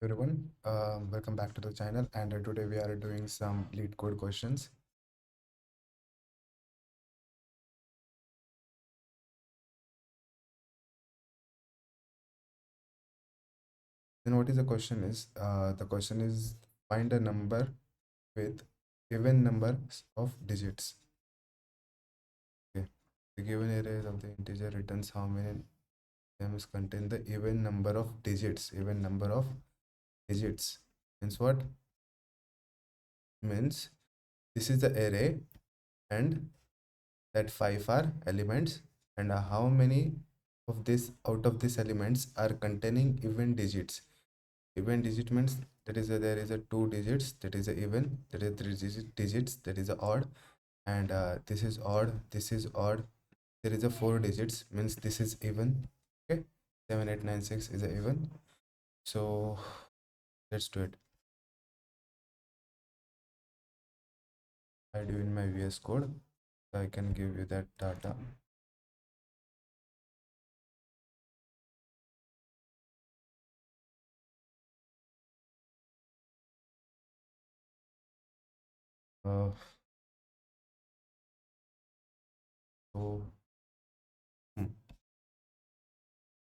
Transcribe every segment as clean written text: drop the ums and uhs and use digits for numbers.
Everyone, welcome back to the channel, and today we are doing some lead code questions. Then what is the question is, the question is find a number with given numbers of digits. Okay, the given array of the integer returns how many items contain the even number of digits. Even number of digits means what? Means this is the array and that five are elements, and how many of this out of these elements are containing even digits. Even digit means that is there is a two digits, that is a even, that is three digits, that is a odd, and this is odd, this is odd, there is a four digits means this is even. Okay, 7896 is a even. So let's do it. I do in my VS code, so I can give you that data. uh, so hmm,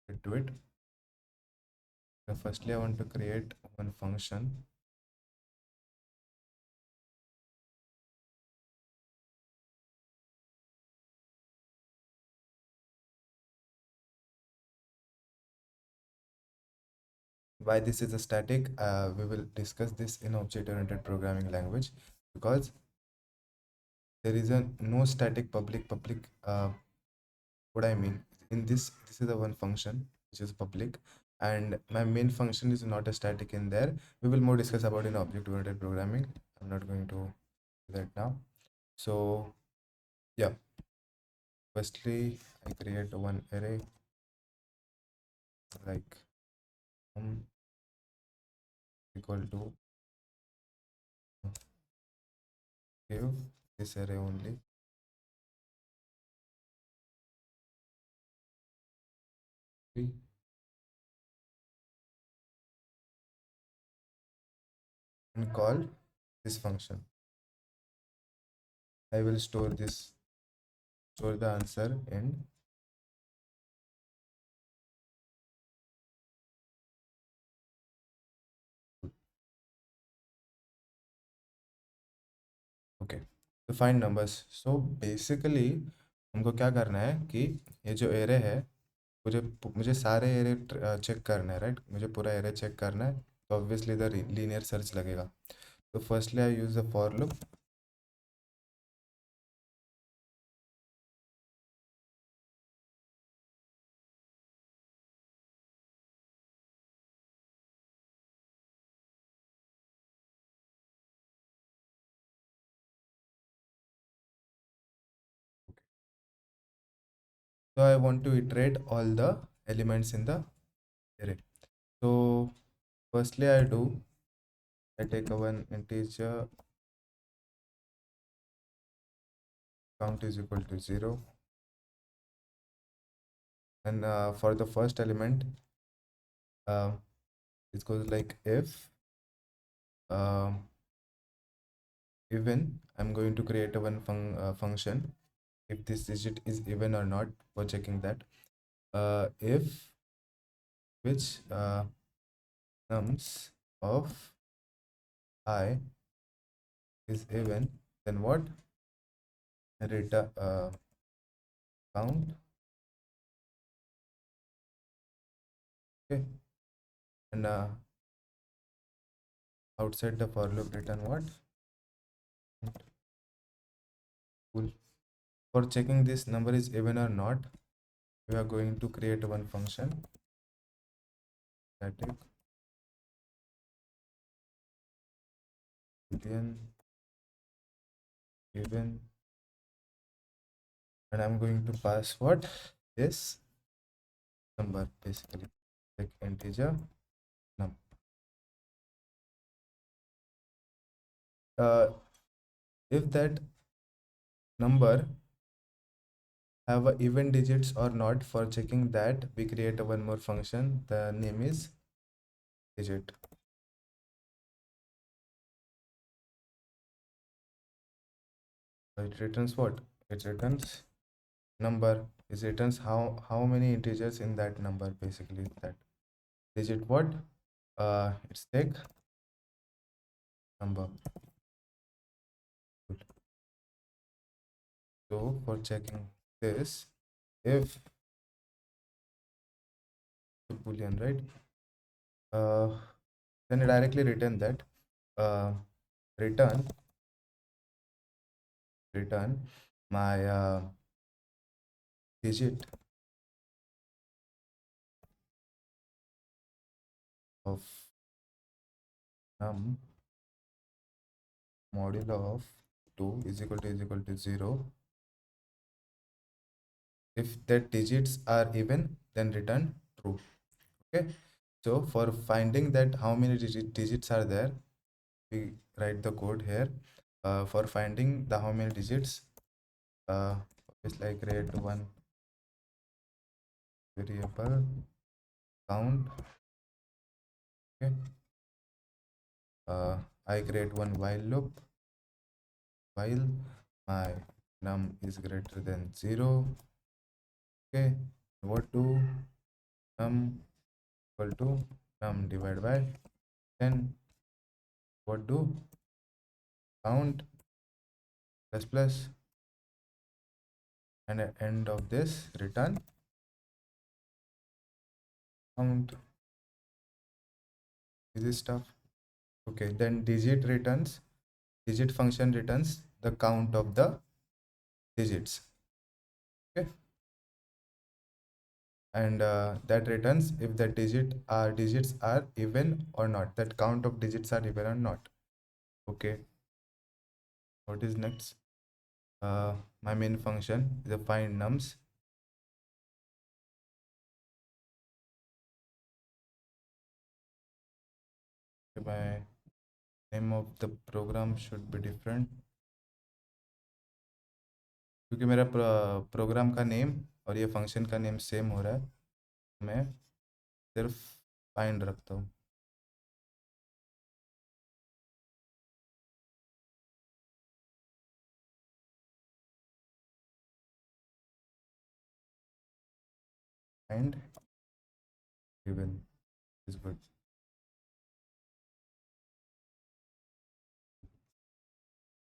let's do it. So firstly I want to create one function. Why this is a static, we will discuss this in object oriented programming language, because there is a no static public. What I mean, in this is the one function which is public, and my main function is not a static in there. We will more discuss about in object oriented programming. I'm not going to do that now. So yeah, firstly I create one array like equal to give this array only. And call this function. I will store the answer in. Okay, तो find numbers. So basically हमको क्या करना है कि ये जो array है, मुझे मुझे सारे एरे चेक करना है, राइट. मुझे पूरा एरे चेक करना है, तो ऑब्वियसली द लीनियर सर्च लगेगा. तो firstly I use the for loop. So I want to iterate all the elements in the array. So firstly I take a one integer count is equal to 0, and for the first element uh, it goes like if even. I'm going to create a one function if this digit is even or not, for checking that. If which nums of I is even, then what? Return count. Okay, and outside the for loop return what? Cool. For checking this number is even or not, we are going to create one function static boolean even, and I'm going to pass what? This number, basically like integer num. If that number have a even digits or not. For checking that, we create a one more function. The name is digit. It returns what? It returns number. It returns how many integers in that number, basically that digit. What? It's take number. Good. So for checking this, if the boolean, right, uh then I directly return that, uh return return my digit of num modulo of 2 is equal to 0. If the digits are even, then return true. Okay, so for finding that how many digits are there, we write the code here. For finding the how many digits, it's like create one variable count. Okay, I create one while loop while my num is greater than 0. Okay, what do num equal to num divided by 10. What do count plus plus, and at end of this return count. Is this stuff? Okay, then digit function returns the count of the digits. Okay, and that returns if the digits are even or not, that count of digits are even or not. Okay, what is next? My main function is a find nums. My name of the program should be different, क्योंकि मेरा programme का name और ये function का name same हो रहा है, मैं सिर्फ फाइंड रखता हूँ. Find given is good.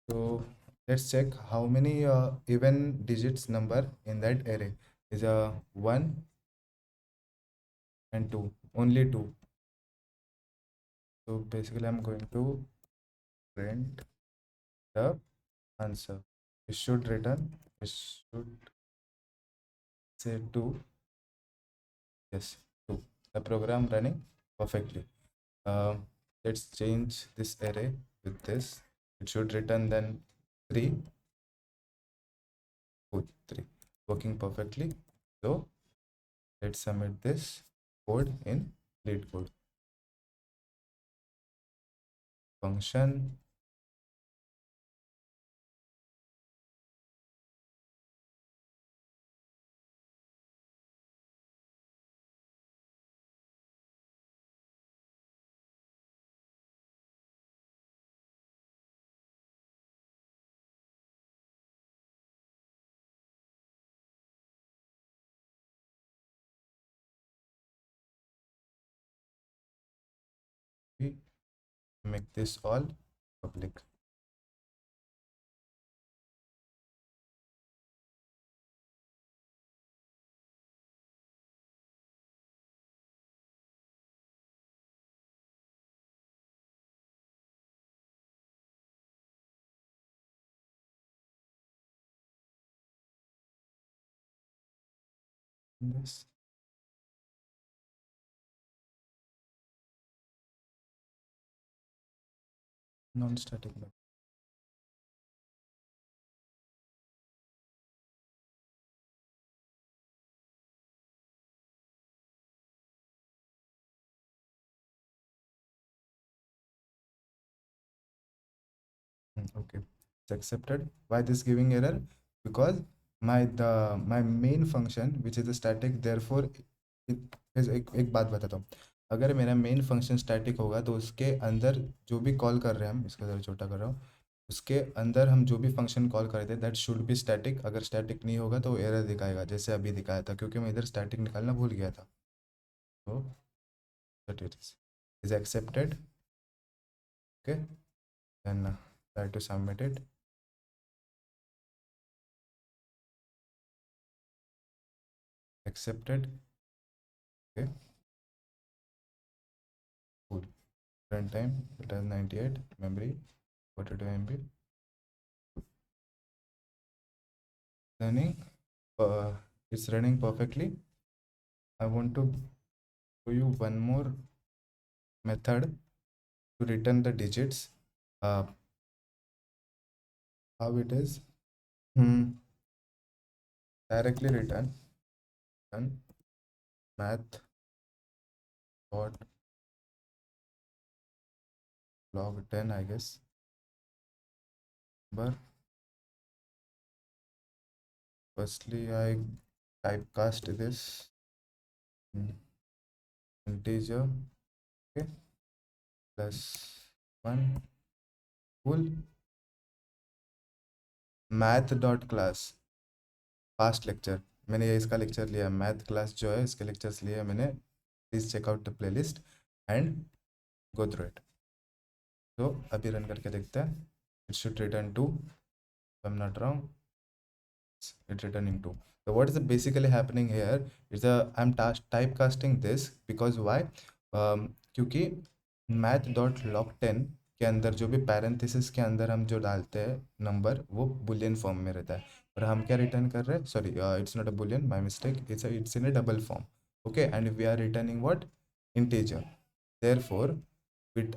So let's check how many even digits number in that array is a 1 and 2, only 2. So basically I'm going to print the answer. It should return, it should say 2. Yes, 2. The program running perfectly. Let's change this array with this. It should return then 3. Good, 3. Working perfectly. So let's submit this code in LeetCode. Function we make this all public. This non-static method. Okay, it's accepted. Why this giving error? Because my main function which is a static, therefore एक बात बताता हूँ। अगर मेरा main function static होगा तो उसके अंदर जो भी कॉल कर रहे हैं हम, इसका ज़रा छोटा कर रहा हूँ, उसके अंदर हम जो भी फंक्शन कॉल करते हैं दैट शुड बी स्टैटिक। अगर स्टैटिक नहीं होगा तो एरर दिखाएगा, जैसे अभी दिखाया था, क्योंकि मैं इधर स्टैटिक निकालना भूल गया था। तो that it is accepted. Okay, then try to submit it. Accepted. Okay, cool. Runtime it has 98, memory 42 MB. Running, uh, it's running perfectly. I want to show you one more method to return the digits. uh, how it is. Directly return math dot log 10, I guess, but firstly I typecast this integer. Okay, plus 1, cool. math dot class past lecture, मैंने ये इसका lecture लिया, math class जो है इसके lectures लिए मैंने। Please check out the playlist and go through it. तो अभी रन करके देखते हैं। It should return 2, I am not wrong, it returning 2. So what is basically happening here is I'm typecasting this because why? क्योंकि math dot log 10 के अंदर जो भी पैरेंथेसिस के अंदर हम जो डालते हैं नंबर, वो बुलियन फॉर्म में रहता है, और हम क्या रिटर्न कर रहे हैं, sorry it's not a boolean, my mistake, it's in a double form. Okay, and we are returning what, integer. Therefore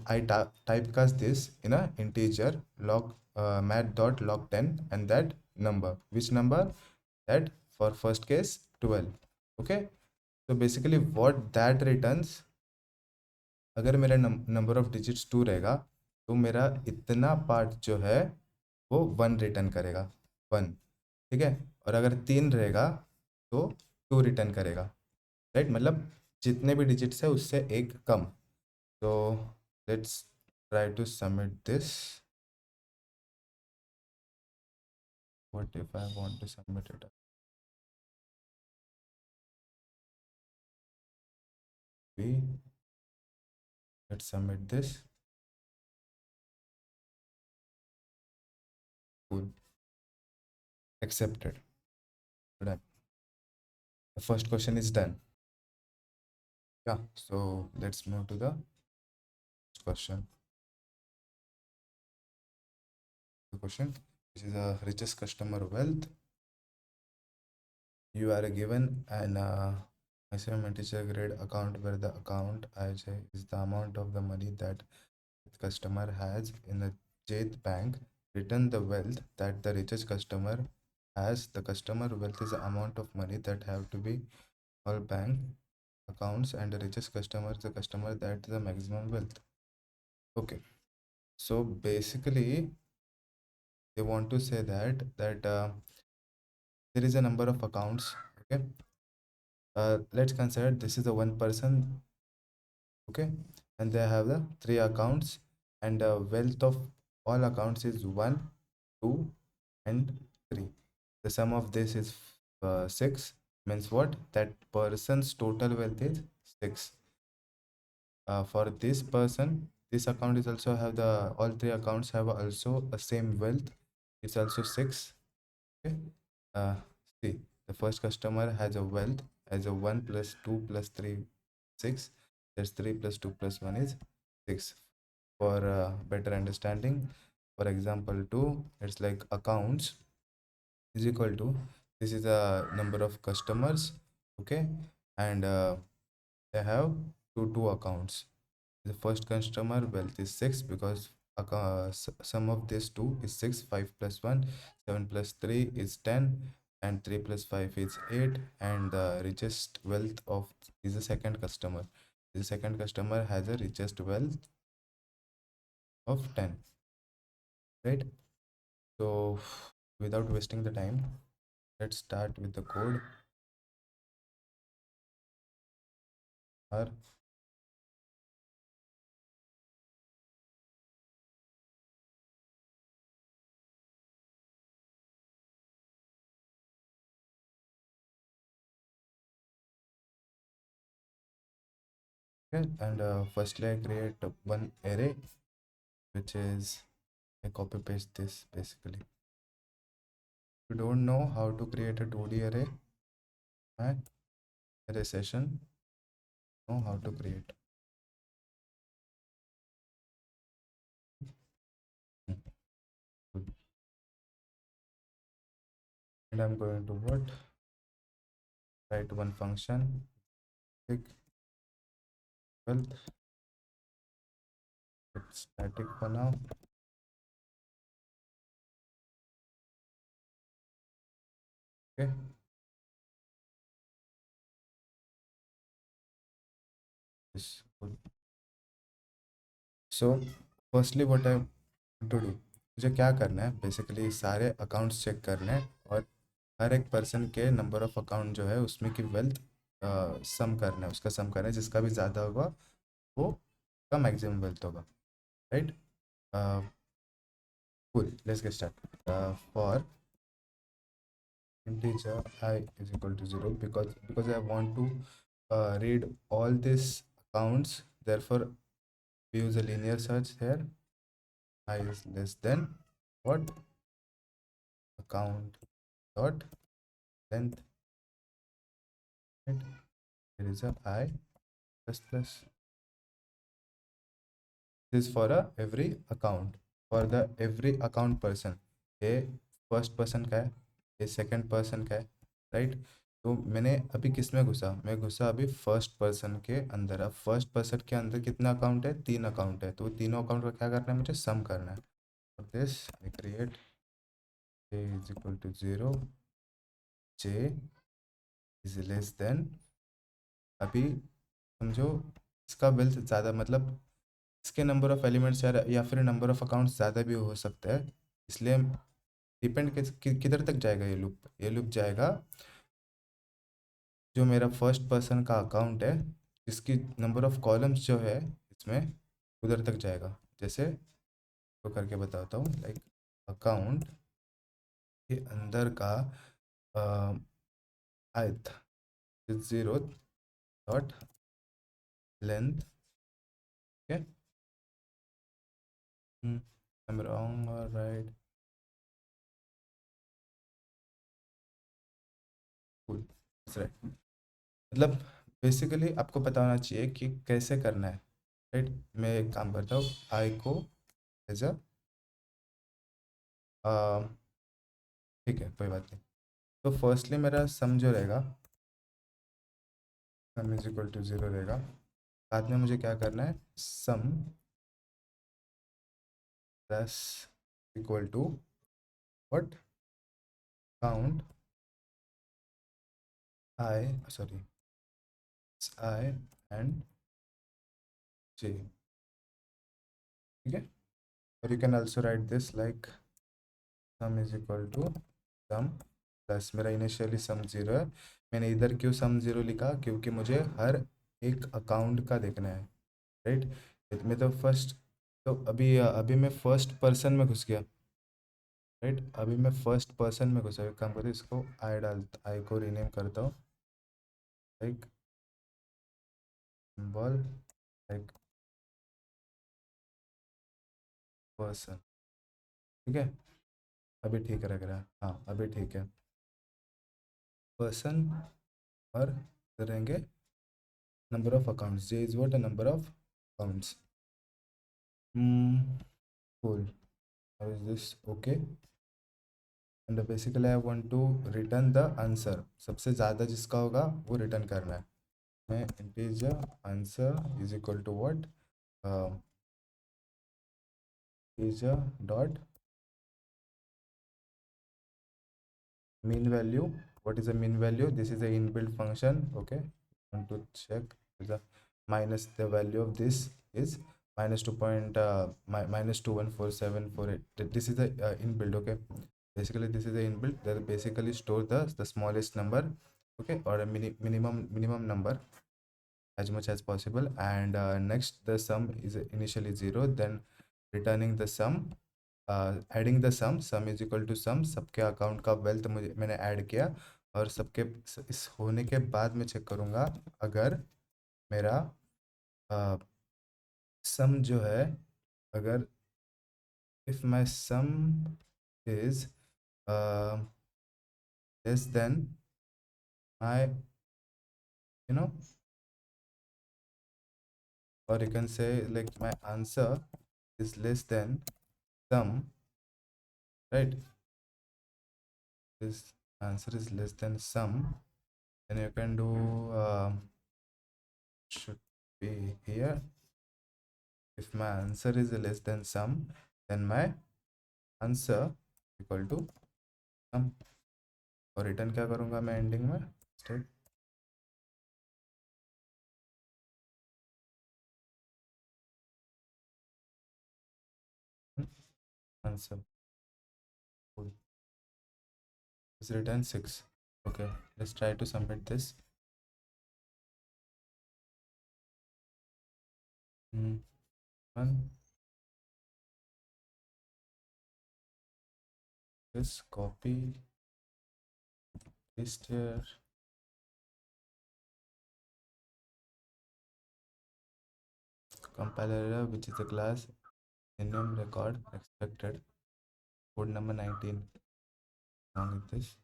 I typecast this in a integer log math dot log 10, and that number, which number, that for first case 12. Okay, so basically what that returns, अगर मेरा number of digits 2 रहेगा तो मेरा इतना part जो है वो 1 return करेगा, 1। ठीक है, और अगर 3 रहेगा तो 2 रिटर्न करेगा, राइट? मतलब जितने भी डिजिट्स है उससे एक कम। तो let's try to submit this. What if I want to submit it? We let's submit this. Cool. Accepted. Done. The first question is done. Yeah. So let's move to the next question. The question, which is a richest customer wealth. You are given an maximum integer grade account where the account IJ is the amount of the money that the customer has in the jth bank. Return the wealth that the richest customer has. The customer wealth is the amount of money that have to be all bank accounts, and the richest customer is the customer that the maximum wealth. Okay, so basically they want to say that there is a number of accounts. Okay, let's consider this is the one person. Okay, and they have the 3 accounts, and the wealth of all accounts is 1, 2, and 3. The sum of this is 6, means what, that person's total wealth is 6. For this person, this account is also have the, all 3 accounts have also a same wealth, it's also 6. Okay, uh, see, the first customer has a wealth as a 1 plus 2 plus 3, 6. That's 3 plus 2 plus 1 is 6. For better understanding, for example 2, it's like accounts is equal to, this is a number of customers. Okay, and they have two accounts. The first customer wealth is 6 because sum of these two is 6. 5 plus 1, 7 plus 3 is 10, and 3 plus 5 is 8, and the richest wealth of is the second customer. The second customer has a richest wealth of 10, right? So without wasting the time, let's start with the code. Or okay, and firstly I create one array, which is I copy paste this basically. If you don't know how to create a 2D array, array session, know how to create. Good. And I'm going to what? Write one function, click wealth, it's static for now. Okay. Yes, good. So firstly what I want to do, मुझे क्या करना है basically, सारे accounts check करने हैं और हर एक person के नंबर ऑफ अकाउंट जो है उसमें की वेल्थ सम करना है, उसका सम करना है, जिसका भी ज़्यादा होगा वो का मैक्सिमम वेल्थ होगा, right? Cool, let's get started. For integer I is equal to 0, because I want to read all these accounts, therefore we use a linear search here. I is less than what? Account dot length, right? There is a I plus plus. This is for a every account, for the every account person. A first person का है, ये second person का है, right? तो मैंने अभी किस में घुसा? मैं घुसा अभी फर्स्ट पर्सन के अंदर। अब फर्स्ट पर्सन के अंदर कितना अकाउंट है? 3 अकाउंट है, तो तीनों अकाउंट का क्या करना है? मुझे सम करना है। For this I create a is equal to 0, j is less than, अभी समझो इसका वेल्थ ज़्यादा, मतलब इसके नंबर ऑफ एलिमेंट्स या फिर नंबर ऑफ अकाउंट्स ज़्यादा भी हो सकता है, इसलिए डिपेंड किधर तक जाएगा ये लूप? ये लूप जाएगा जो मेरा फर्स्ट पर्सन का अकाउंट है, जिसकी नंबर ऑफ कॉलम्स जो है इसमें, उधर तक जाएगा। जैसे तो करके बताता हूँ, लाइक अकाउंट के अंदर का आयत 0 dot length, okay? I'm wrong or right? Cool, that's right. मतलब बेसिकली आपको पता होना चाहिए कि कैसे करना है, राइट? मैं एक काम करता हूँ, आई को एज अ, ठीक है कोई बात नहीं। तो फर्स्टली मेरा सम जो रहेगा, सम इज इक्वल टू 0 रहेगा। बाद में मुझे क्या करना है? Sum plus equal to what? Count I, sorry, I and J, ठीक है? और you can also write this like sum is equal to sum plus, मेरा इनिशियली सम 0 है। मैंने इधर क्यों सम 0 लिखा? क्योंकि मुझे हर एक अकाउंट का देखना है, राइट? मैं तो फर्स्ट, तो अभी अभी मैं फर्स्ट पर्सन में घुस गया, राइट? अभी मैं फर्स्ट पर्सन में घुसा। एक काम करते हैं, इसको आई को रीनेम करता हूँ, लाइक सिंबल, लाइक पर्सन, ठीक है? अभी ठीक लग रहा है, हाँ अभी ठीक है। पर्सन और रहेंगे number of accounts, J is what? A number of accounts. cool, how is this? Okay, and basically I want to return the answer, सबसे ज़्यादा जिसका होगा वो रिटर्न करना है। मैं integer answer is equal to what? integer dot mean value. What is a mean value? This is a inbuilt function, okay? Want to check the minus, the value of this is minus 2.214748. This is the inbuilt, okay? Basically, this is the inbuilt that basically store the smallest number, okay, or a minimum number as much as possible. And next, the sum is initially 0, then returning the sum, adding the sum is equal to sum, सबके account का wealth मुझे मैंने add किया, और सबके इस होने के बाद मैं चेक करूँगा अगर मेरा सम जो है, अगर if my sum is less than my, you know, or you can say like my answer is less than sum, right? This answer is less than sum, then you can do should be here. If my answer is less than sum, then my answer equal to sum. और return क्या करूँगा मैं ending में, state answer is written 6. Okay, let's try to submit this. One, just copy, paste here. Compiler error, which is the class enum record expected. Code number 19. Along with this.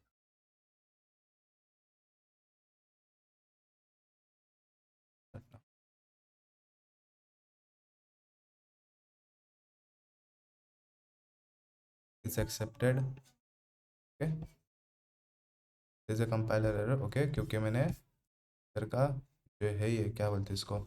It's accepted. Okay. There's a compiler error. Okay, क्योंकि मैंने इधर का जो है ये क्या बोलते हैं इसको,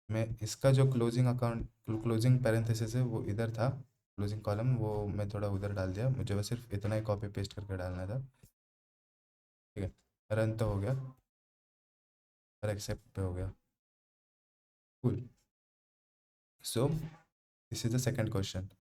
मैं इसका जो क्लोजिंग अकाउंट क्लोजिंग पैरेंथेसिस है वो इधर था, क्लोजिंग कॉलम वो मैं थोड़ा उधर डाल दिया, मुझे बस सिर्फ इतना ही कॉपी पेस्ट करके डालना था। ठीक है, रन तो हो गया और एक्सेप्ट पे हो गया। Cool. So this is the second question.